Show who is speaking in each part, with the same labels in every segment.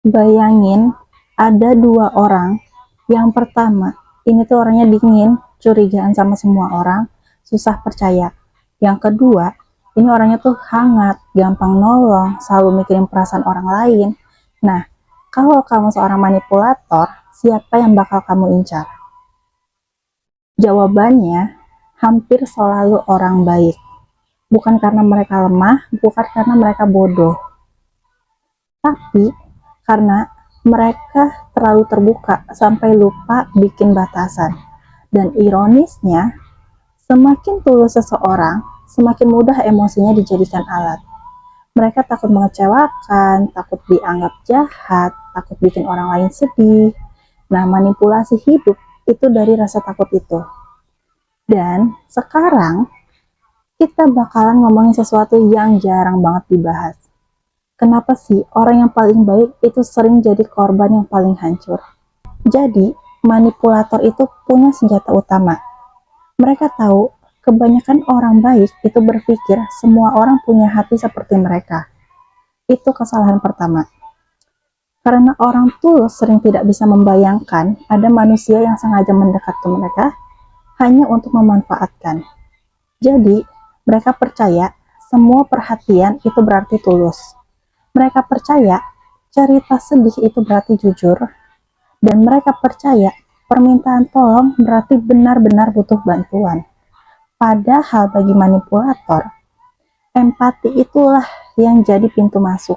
Speaker 1: Bayangin ada dua orang. Yang pertama, ini tuh orangnya dingin, curigaan sama semua orang, susah percaya. Yang kedua, ini orangnya tuh hangat, gampang nolong, selalu mikirin perasaan orang lain. Nah, kalau kamu seorang manipulator, siapa yang bakal kamu incar? Jawabannya, hampir selalu orang baik. Bukan karena mereka lemah, bukan karena mereka bodoh, tapi karena mereka terlalu terbuka sampai lupa bikin batasan. Dan ironisnya, semakin tulus seseorang, semakin mudah emosinya dijadikan alat. Mereka takut mengecewakan, takut dianggap jahat, takut bikin orang lain sedih. Nah, manipulasi hidup itu dari rasa takut itu. Dan sekarang kita bakalan ngomongin sesuatu yang jarang banget dibahas. Kenapa sih orang yang paling baik itu sering jadi korban yang paling hancur? Jadi, manipulator itu punya senjata utama. Mereka tahu kebanyakan orang baik itu berpikir semua orang punya hati seperti mereka. Itu kesalahan pertama. Karena orang tulus sering tidak bisa membayangkan ada manusia yang sengaja mendekat ke mereka hanya untuk memanfaatkan. Jadi, mereka percaya semua perhatian itu berarti tulus. Mereka percaya cerita sedih itu berarti jujur, dan mereka percaya permintaan tolong berarti benar-benar butuh bantuan. Padahal bagi manipulator, empati itulah yang jadi pintu masuk.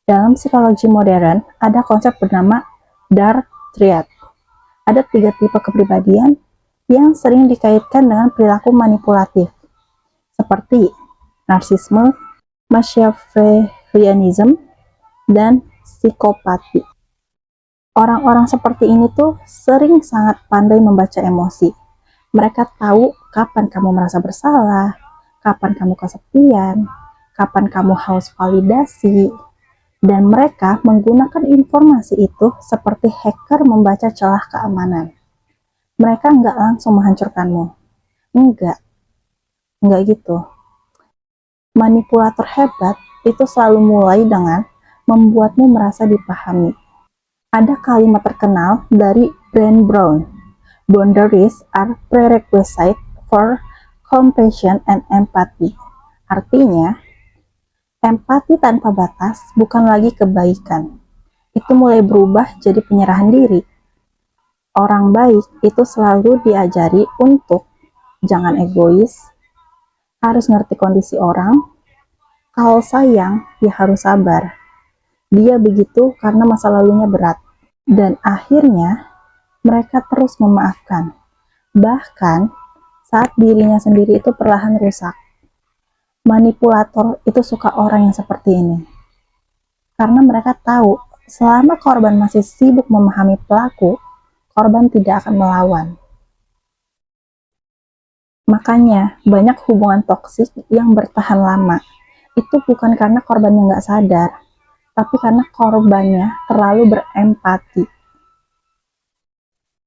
Speaker 1: Dalam psikologi modern, ada konsep bernama Dark Triad. Ada 3 tipe kepribadian yang sering dikaitkan dengan perilaku manipulatif, seperti narsisme, Machiavellianism, dan psikopati. Orang-orang seperti ini tuh sering sangat pandai membaca emosi. Mereka tahu kapan kamu merasa bersalah, kapan kamu kesepian, kapan kamu haus validasi, dan mereka menggunakan informasi itu seperti hacker membaca celah keamanan. Mereka nggak langsung menghancurkanmu. Enggak gitu. Manipulator hebat itu selalu mulai dengan membuatmu merasa dipahami. Ada kalimat terkenal dari Dan Brown, "Boundaries are prerequisite for compassion and empathy." Artinya, empati tanpa batas bukan lagi kebaikan. Itu mulai berubah jadi penyerahan diri. Orang baik itu selalu diajari untuk jangan egois, harus ngerti kondisi orang, kalau sayang, ya harus sabar. Dia begitu karena masa lalunya berat. Dan akhirnya, mereka terus memaafkan. Bahkan, saat dirinya sendiri itu perlahan rusak. Manipulator itu suka orang yang seperti ini. Karena mereka tahu, selama korban masih sibuk memahami pelaku, korban tidak akan melawan. Makanya, banyak hubungan toksik yang bertahan lama. Itu bukan karena korbannya nggak sadar, tapi karena korbannya terlalu berempati.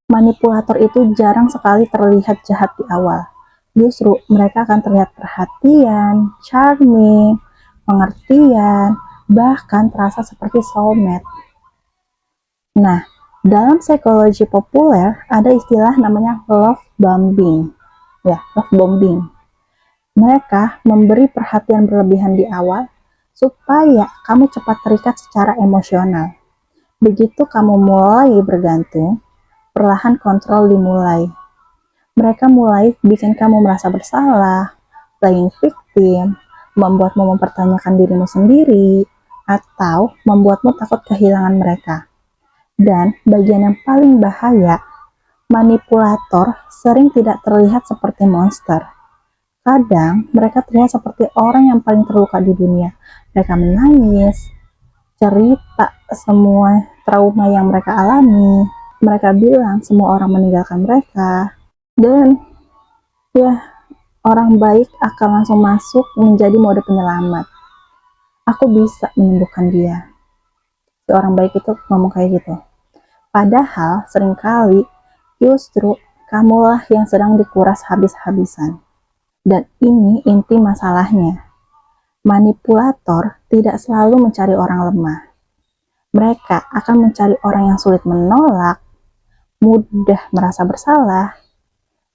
Speaker 1: Manipulator itu jarang sekali terlihat jahat di awal. Justru mereka akan terlihat perhatian, charming, pengertian, bahkan terasa seperti soulmate. Nah, dalam psikologi populer ada istilah namanya love bombing. Love bombing. Mereka memberi perhatian berlebihan di awal supaya kamu cepat terikat secara emosional. Begitu kamu mulai bergantung, perlahan kontrol dimulai. Mereka mulai bikin kamu merasa bersalah, playing victim, membuatmu mempertanyakan dirimu sendiri, atau membuatmu takut kehilangan mereka. Dan bagian yang paling bahaya, manipulator sering tidak terlihat seperti monster. Kadang mereka terlihat seperti orang yang paling terluka di dunia. Mereka menangis, cerita semua trauma yang mereka alami. Mereka bilang semua orang meninggalkan mereka. Dan orang baik akan langsung masuk menjadi mode penyelamat. Aku bisa menyembuhkan dia. Si orang baik itu ngomong kayak gitu. Padahal seringkali justru kamulah yang sedang dikuras habis-habisan. Dan ini inti masalahnya. Manipulator tidak selalu mencari orang lemah. Mereka akan mencari orang yang sulit menolak, mudah merasa bersalah,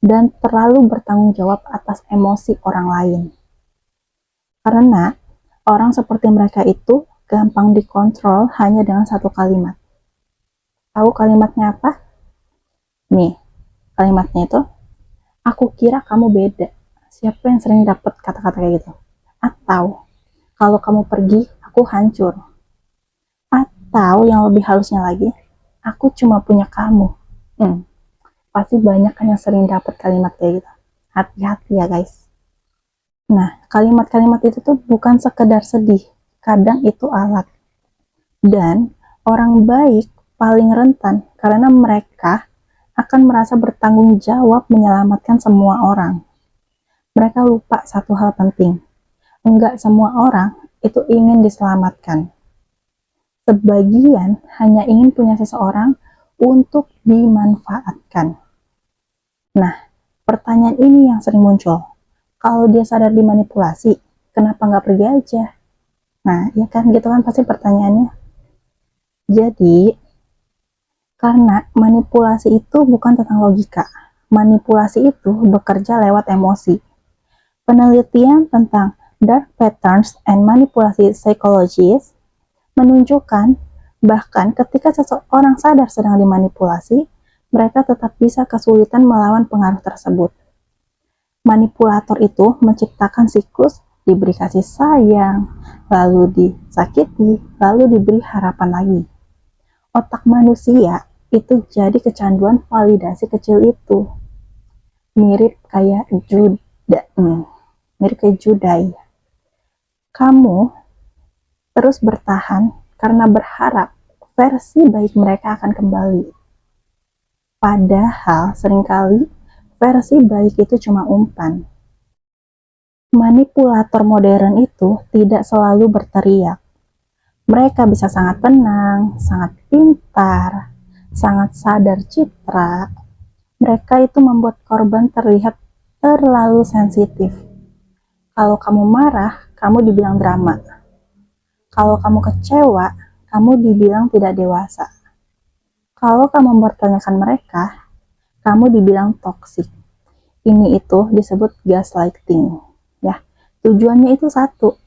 Speaker 1: dan terlalu bertanggung jawab atas emosi orang lain. Karena orang seperti mereka itu gampang dikontrol hanya dengan satu kalimat. Tahu kalimatnya apa? Nih, kalimatnya itu, aku kira kamu beda. Siapa yang sering dapat kata-kata kayak gitu? Atau, kalau kamu pergi, aku hancur. Atau yang lebih halusnya lagi, aku cuma punya kamu. Pasti banyak kan yang sering dapat kalimat kayak gitu. Hati-hati ya guys. Nah, kalimat-kalimat itu tuh bukan sekedar sedih. Kadang itu alat. Dan orang baik paling rentan karena mereka akan merasa bertanggung jawab menyelamatkan semua orang. Mereka lupa satu hal penting. Enggak semua orang itu ingin diselamatkan. Sebagian hanya ingin punya seseorang untuk dimanfaatkan. Nah, pertanyaan ini yang sering muncul. Kalau dia sadar dimanipulasi, kenapa nggak pergi aja? Nah, ya kan, gitu kan pasti pertanyaannya. Jadi, karena manipulasi itu bukan tentang logika. Manipulasi itu bekerja lewat emosi. Penelitian tentang dark patterns and manipulasi psychologist menunjukkan bahkan ketika seseorang sadar sedang dimanipulasi, mereka tetap bisa kesulitan melawan pengaruh tersebut. Manipulator itu menciptakan siklus diberi kasih sayang, lalu disakiti, lalu diberi harapan lagi. Otak manusia itu jadi kecanduan validasi kecil itu. Mirip kayak Judai. Kamu terus bertahan karena berharap versi baik mereka akan kembali. Padahal seringkali versi baik itu cuma umpan. Manipulator modern itu tidak selalu berteriak. Mereka bisa sangat tenang, sangat pintar, sangat sadar citra. Mereka itu membuat korban terlihat terlalu sensitif. Kalau kamu marah, kamu dibilang drama. Kalau kamu kecewa, kamu dibilang tidak dewasa. Kalau kamu mempertanyakan mereka, kamu dibilang toksik. Ini itu disebut gaslighting. Ya, tujuannya itu satu,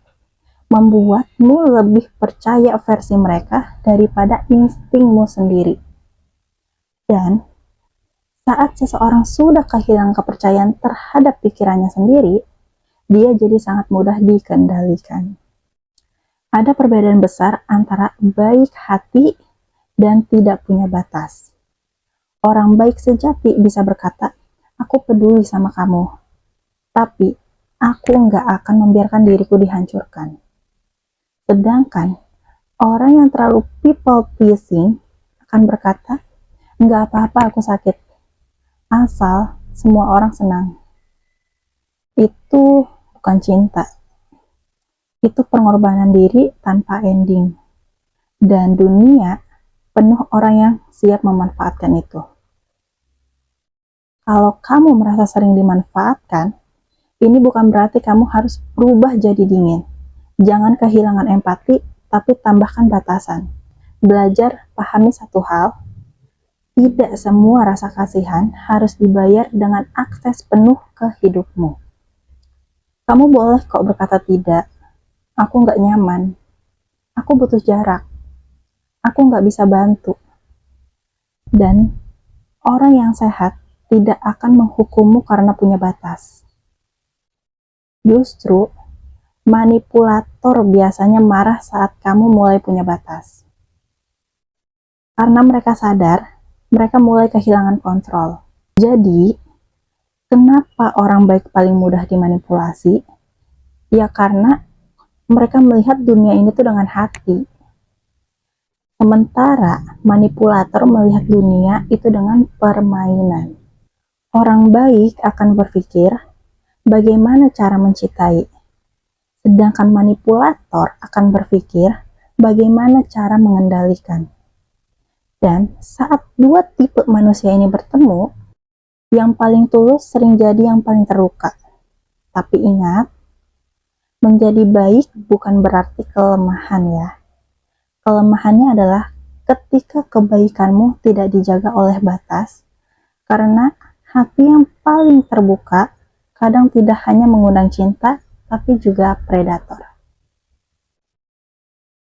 Speaker 1: membuatmu lebih percaya versi mereka daripada instingmu sendiri. Dan saat seseorang sudah kehilangan kepercayaan terhadap pikirannya sendiri, dia jadi sangat mudah dikendalikan. Ada perbedaan besar antara baik hati dan tidak punya batas. Orang baik sejati bisa berkata, aku peduli sama kamu, tapi aku nggak akan membiarkan diriku dihancurkan. Sedangkan orang yang terlalu people pleasing akan berkata, nggak apa-apa aku sakit, asal semua orang senang. Itu bukan cinta. Itu pengorbanan diri tanpa ending. Dan dunia penuh orang yang siap memanfaatkan itu. Kalau kamu merasa sering dimanfaatkan, ini bukan berarti kamu harus berubah jadi dingin. Jangan kehilangan empati, tapi tambahkan batasan. Belajar pahami satu hal, tidak semua rasa kasihan harus dibayar dengan akses penuh ke hidupmu. Kamu boleh kok berkata tidak, aku nggak nyaman, aku butuh jarak, aku nggak bisa bantu. Dan orang yang sehat tidak akan menghukummu karena punya batas. Justru, manipulator biasanya marah saat kamu mulai punya batas. Karena mereka sadar, mereka mulai kehilangan kontrol. Jadi, kenapa orang baik paling mudah dimanipulasi? Ya karena mereka melihat dunia ini tuh dengan hati. Sementara manipulator melihat dunia itu dengan permainan. Orang baik akan berpikir bagaimana cara mencintai, sedangkan manipulator akan berpikir bagaimana cara mengendalikan. Dan saat dua tipe manusia ini bertemu, yang paling tulus sering jadi yang paling terluka. Tapi ingat, menjadi baik bukan berarti kelemahan ya. Kelemahannya adalah ketika kebaikanmu tidak dijaga oleh batas, karena hati yang paling terbuka kadang tidak hanya mengundang cinta, tapi juga predator.